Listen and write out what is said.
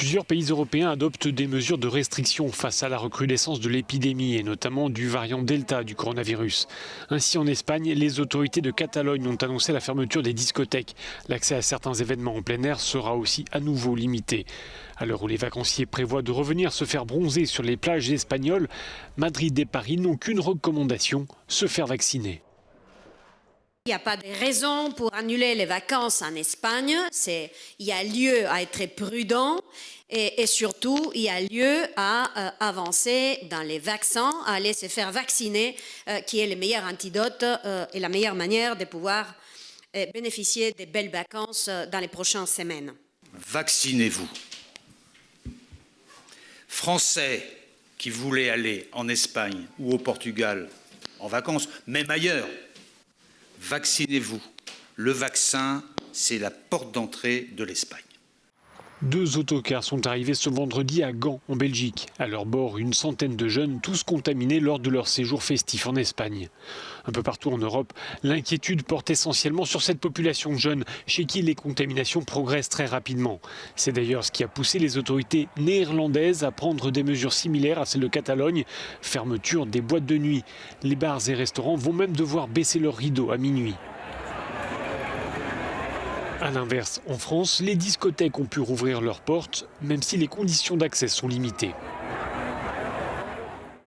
Plusieurs pays européens adoptent des mesures de restriction face à la recrudescence de l'épidémie et notamment du variant Delta du coronavirus. Ainsi en Espagne, les autorités de Catalogne ont annoncé la fermeture des discothèques. L'accès à certains événements en plein air sera aussi à nouveau limité. À l'heure où les vacanciers prévoient de revenir se faire bronzer sur les plages espagnoles, Madrid et Paris n'ont qu'une recommandation, se faire vacciner. Il n'y a pas de raison pour annuler les vacances en Espagne. Il y a lieu à être prudent et surtout, il y a lieu à avancer dans les vaccins, à aller se faire vacciner, qui est le meilleur antidote et la meilleure manière de pouvoir bénéficier des belles vacances dans les prochaines semaines. Vaccinez-vous. Français qui voulaient aller en Espagne ou au Portugal en vacances, même ailleurs, vaccinez-vous. Le vaccin, c'est la porte d'entrée de l'Espagne. 2 autocars sont arrivés ce vendredi à Gand, en Belgique. À leur bord, une centaine de jeunes, tous contaminés lors de leur séjour festif en Espagne. Un peu partout en Europe, l'inquiétude porte essentiellement sur cette population de jeunes, chez qui les contaminations progressent très rapidement. C'est d'ailleurs ce qui a poussé les autorités néerlandaises à prendre des mesures similaires à celles de Catalogne. Fermeture des boîtes de nuit. Les bars et restaurants vont même devoir baisser leurs rideaux à minuit. A l'inverse, en France, les discothèques ont pu rouvrir leurs portes, même si les conditions d'accès sont limitées.